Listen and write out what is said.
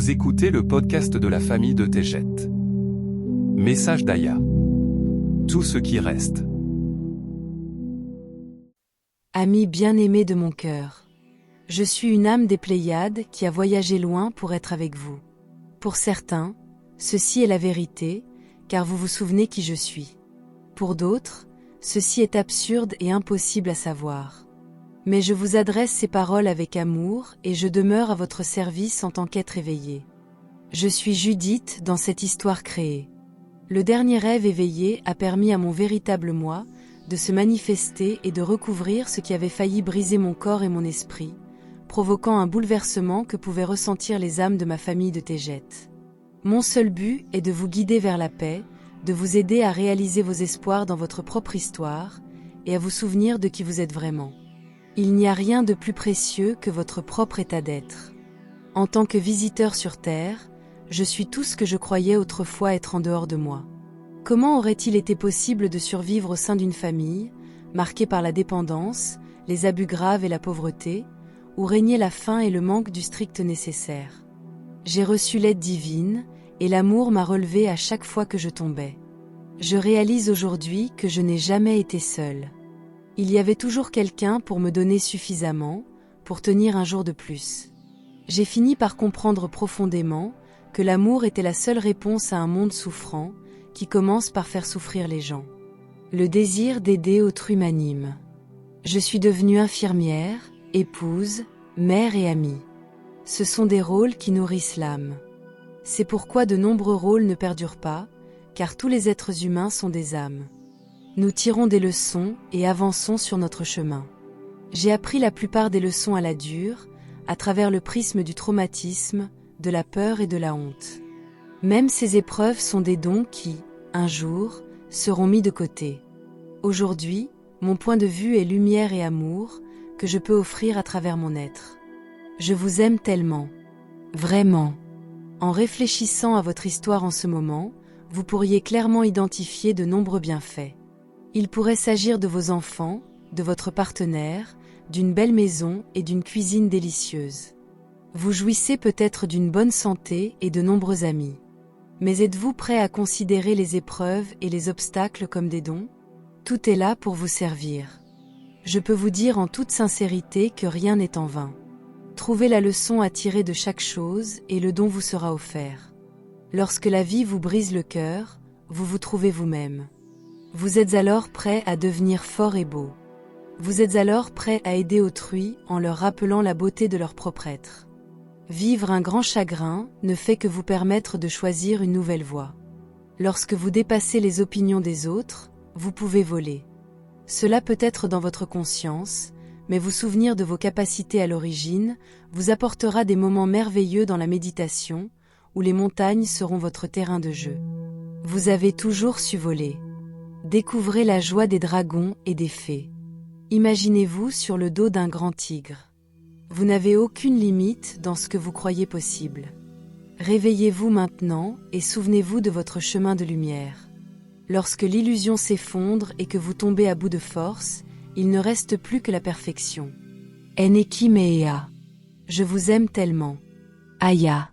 Vous écoutez le podcast de la famille de Tejet. Message d'Aya. Tout ce qui reste. Ami bien-aimé de mon cœur, je suis une âme des Pléiades qui a voyagé loin pour être avec vous. Pour certains, ceci est la vérité, car vous vous souvenez qui je suis. Pour d'autres, ceci est absurde et impossible à savoir. Mais je vous adresse ces paroles avec amour et je demeure à votre service en tant qu'être éveillé. Je suis Judith dans cette histoire créée. Le dernier rêve éveillé a permis à mon véritable moi de se manifester et de recouvrir ce qui avait failli briser mon corps et mon esprit, provoquant un bouleversement que pouvaient ressentir les âmes de ma famille de Tejet. Mon seul but est de vous guider vers la paix, de vous aider à réaliser vos espoirs dans votre propre histoire et à vous souvenir de qui vous êtes vraiment. Il n'y a rien de plus précieux que votre propre état d'être. En tant que visiteur sur Terre, je suis tout ce que je croyais autrefois être en dehors de moi. Comment aurait-il été possible de survivre au sein d'une famille, marquée par la dépendance, les abus graves et la pauvreté, où régnait la faim et le manque du strict nécessaire? J'ai reçu l'aide divine, et l'amour m'a relevé à chaque fois que je tombais. Je réalise aujourd'hui que je n'ai jamais été seule. Il y avait toujours quelqu'un pour me donner suffisamment, pour tenir un jour de plus. J'ai fini par comprendre profondément que l'amour était la seule réponse à un monde souffrant, qui commence par faire souffrir les gens. Le désir d'aider autrui m'anime. Je suis devenue infirmière, épouse, mère et amie. Ce sont des rôles qui nourrissent l'âme. C'est pourquoi de nombreux rôles ne perdurent pas, car tous les êtres humains sont des âmes. Nous tirons des leçons et avançons sur notre chemin. J'ai appris la plupart des leçons à la dure, à travers le prisme du traumatisme, de la peur et de la honte. Même ces épreuves sont des dons qui, un jour, seront mis de côté. Aujourd'hui, mon point de vue est lumière et amour, que je peux offrir à travers mon être. Je vous aime tellement. Vraiment. En réfléchissant à votre histoire en ce moment, vous pourriez clairement identifier de nombreux bienfaits. Il pourrait s'agir de vos enfants, de votre partenaire, d'une belle maison et d'une cuisine délicieuse. Vous jouissez peut-être d'une bonne santé et de nombreux amis. Mais êtes-vous prêt à considérer les épreuves et les obstacles comme des dons? Tout est là pour vous servir. Je peux vous dire en toute sincérité que rien n'est en vain. Trouvez la leçon à tirer de chaque chose et le don vous sera offert. Lorsque la vie vous brise le cœur, vous vous trouvez vous-même. Vous êtes alors prêt à devenir fort et beau. Vous êtes alors prêt à aider autrui en leur rappelant la beauté de leur propre être. Vivre un grand chagrin ne fait que vous permettre de choisir une nouvelle voie. Lorsque vous dépassez les opinions des autres, vous pouvez voler. Cela peut être dans votre conscience, mais vous souvenir de vos capacités à l'origine vous apportera des moments merveilleux dans la méditation, où les montagnes seront votre terrain de jeu. Vous avez toujours su voler. Découvrez la joie des dragons et des fées. Imaginez-vous sur le dos d'un grand tigre. Vous n'avez aucune limite dans ce que vous croyez possible. Réveillez-vous maintenant et souvenez-vous de votre chemin de lumière. Lorsque l'illusion s'effondre et que vous tombez à bout de force, il ne reste plus que la perfection. Eneki Mea. Je vous aime tellement. Aya.